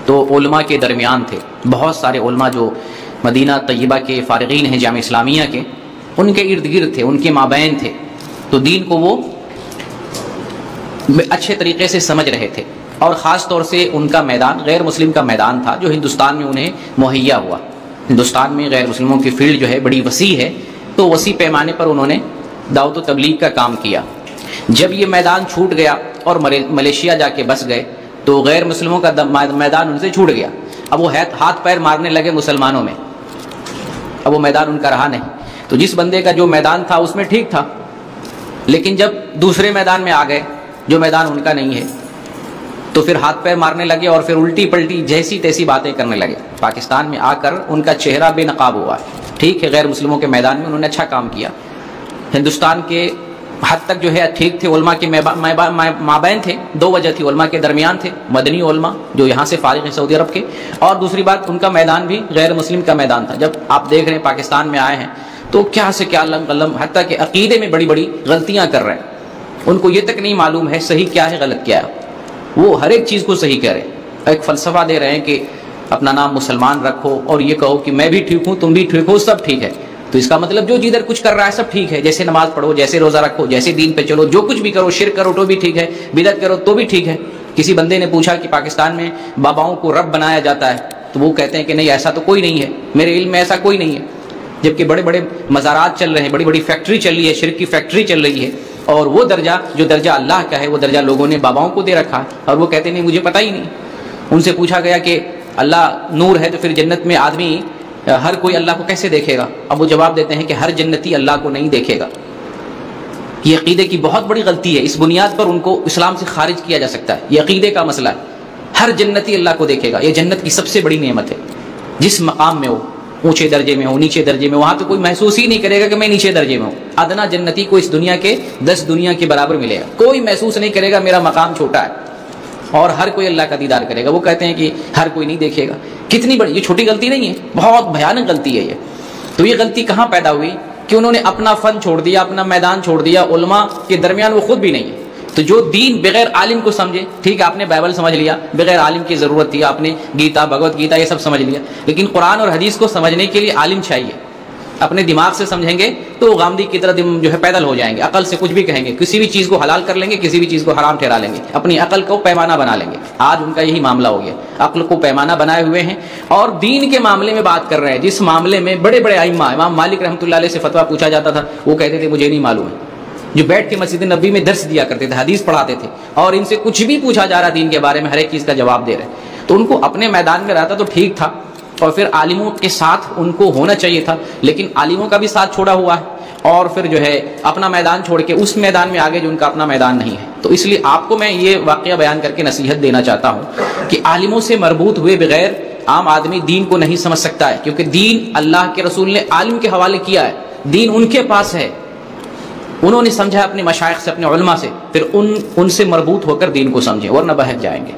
تو علماء کے درمیان تھے، بہت سارے علماء جو مدینہ طیبہ کے فارغین ہیں جامعہ اسلامیہ کے، ان کے ارد گرد تھے، ان کے مابین تھے، تو دین کو وہ اچھے طریقے سے سمجھ رہے تھے، اور خاص طور سے ان کا میدان غیر مسلم کا میدان تھا جو ہندوستان میں انہیں مہیا ہوا۔ ہندوستان میں غیر مسلموں کی فیلڈ جو ہے بڑی وسیع ہے، تو وسیع پیمانے پر انہوں نے دعوت و تبلیغ کا کام کیا۔ جب یہ میدان چھوٹ گیا اور ملیشیا جا کے بس گئے تو غیر مسلموں کا میدان ان سے چھوٹ گیا، اب وہ ہاتھ پیر مارنے لگے مسلمانوں میں، اب وہ میدان ان کا رہا نہیں۔ تو جس بندے کا جو میدان تھا اس میں ٹھیک تھا، لیکن جب دوسرے میدان میں آ گئے جو میدان ان کا نہیں ہے تو پھر ہاتھ پیر مارنے لگے اور پھر الٹی پلٹی جیسی تیسی باتیں کرنے لگے۔ پاکستان میں آ کر ان کا چہرہ بے نقاب ہوا ہے، ٹھیک ہے غیر مسلموں کے میدان میں انہوں نے اچھا کام کیا، ہندوستان کے حد تک جو ہے ٹھیک تھے، علماء کے مابین تھے، دو وجہ تھی، علماء کے درمیان تھے، مدنی علماء جو یہاں سے فارغ ہیں سعودی عرب کے، اور دوسری بات ان کا میدان بھی غیر مسلم کا میدان تھا۔ جب آپ دیکھ رہے ہیں پاکستان میں آئے ہیں تو کیا سے کیا لم قلم، حتیٰ کہ عقیدے میں بڑی بڑی غلطیاں کر رہے ہیں، ان کو یہ تک نہیں معلوم ہے صحیح کیا ہے غلط کیا ہے، وہ ہر ایک چیز کو صحیح کہہ رہے ہیں، ایک فلسفہ دے رہے ہیں کہ اپنا نام مسلمان رکھو اور یہ کہو کہ میں بھی ٹھیک ہوں تم بھی ٹھیک ہو سب ٹھیک ہے، تو اس کا مطلب جو جدھر کچھ کر رہا ہے سب ٹھیک ہے، جیسے نماز پڑھو، جیسے روزہ رکھو، جیسے دین پہ چلو، جو کچھ بھی کرو، شرک کرو تو بھی ٹھیک ہے، بدعت کرو تو بھی ٹھیک ہے۔ کسی بندے نے پوچھا کہ پاکستان میں باباؤں کو رب بنایا جاتا ہے، تو وہ کہتے ہیں کہ نہیں ایسا تو کوئی نہیں ہے، میرے علم میں ایسا کوئی نہیں ہے، جبکہ بڑے بڑے مزارات چل رہے ہیں، بڑی بڑی فیکٹری چل رہی ہے، شرک کی فیکٹری چل رہی ہے، اور وہ درجہ جو درجہ اللہ کا ہے وہ درجہ لوگوں نے باباؤں کو دے رکھا ہے، اور وہ کہتے نہیں مجھے پتہ ہی نہیں۔ ان سے پوچھا گیا کہ اللہ نور ہے تو پھر جنت میں آدمی ہر کوئی اللہ کو کیسے دیکھے گا؟ اب وہ جواب دیتے ہیں کہ ہر جنتی اللہ کو نہیں دیکھے گا۔ یہ عقیدے کی بہت بڑی غلطی ہے، اس بنیاد پر ان کو اسلام سے خارج کیا جا سکتا ہے، یہ عقیدے کا مسئلہ ہے۔ ہر جنتی اللہ کو دیکھے گا، یہ جنت کی سب سے بڑی نعمت ہے، جس مقام میں ہو، اونچے درجے میں ہو، نیچے درجے میں، وہاں تو کوئی محسوس ہی نہیں کرے گا کہ میں نیچے درجے میں ہوں۔ ادنا جنتی کو اس دنیا کے 10 دنیا کے برابر ملے گا، کوئی محسوس نہیں کرے گا میرا مقام چھوٹا ہے، اور ہر کوئی اللہ کا دیدار کرے گا۔ وہ کہتے ہیں کہ ہر کوئی نہیں دیکھے گا، کتنی بڑی، یہ چھوٹی غلطی نہیں ہے، بہت بھیانک غلطی ہے یہ۔ تو یہ غلطی کہاں پیدا ہوئی کہ انہوں نے اپنا فن چھوڑ دیا، اپنا میدان چھوڑ دیا، علماء کے درمیان وہ خود بھی نہیں ہے۔ تو جو دین بغیر عالم کو سمجھے، ٹھیک ہے آپ نے بائبل سمجھ لیا، بغیر عالم کی ضرورت تھی، آپ نے گیتا بھگوت گیتا یہ سب سمجھ لیا، لیکن قرآن اور حدیث کو سمجھنے کے لیے عالم چاہیے۔ اپنے دماغ سے سمجھیں گے تو غامدی کی طرح جو ہے پیدل ہو جائیں گے، عقل سے کچھ بھی کہیں گے، کسی بھی چیز کو حلال کر لیں گے، کسی بھی چیز کو حرام ٹھہرا لیں گے، اپنی عقل کو پیمانہ بنا لیں گے۔ آج ان کا یہی معاملہ ہو گیا، عقل کو پیمانہ بنائے ہوئے ہیں اور دین کے معاملے میں بات کر رہے ہیں، جس معاملے میں بڑے بڑے ائمہ، امام مالک رحمۃ اللہ علیہ سے فتویٰ پوچھا جاتا تھا، وہ کہتے تھے مجھے نہیں معلوم ہے، جو بیٹھ کے مسجد نبی میں درس دیا کرتے تھے، حدیث پڑھاتے تھے، اور ان سے کچھ بھی پوچھا جا رہا دین کے بارے میں ہر ایک چیز کا جواب دے رہے، تو ان کو اپنے میدان میں رہتا تو ٹھیک تھا، اور پھر عالموں کے ساتھ ان کو ہونا چاہیے تھا، لیکن عالموں کا بھی ساتھ چھوڑا ہوا ہے، اور پھر جو ہے اپنا میدان چھوڑ کے اس میدان میں آگے جو ان کا اپنا میدان نہیں ہے۔ تو اس لیے آپ کو میں یہ واقعہ بیان کر کے نصیحت دینا چاہتا ہوں کہ عالموں سے مربوط ہوئے بغیر عام آدمی دین کو نہیں سمجھ سکتا ہے، کیونکہ دین اللہ کے رسول نے عالم کے حوالے کیا ہے، دین ان کے پاس ہے، انہوں نے سمجھا اپنے مشائخ سے، اپنے علماء سے، پھر ان سے مربوط ہو کر دین کو سمجھیں ورنہ بہک جائیں گے۔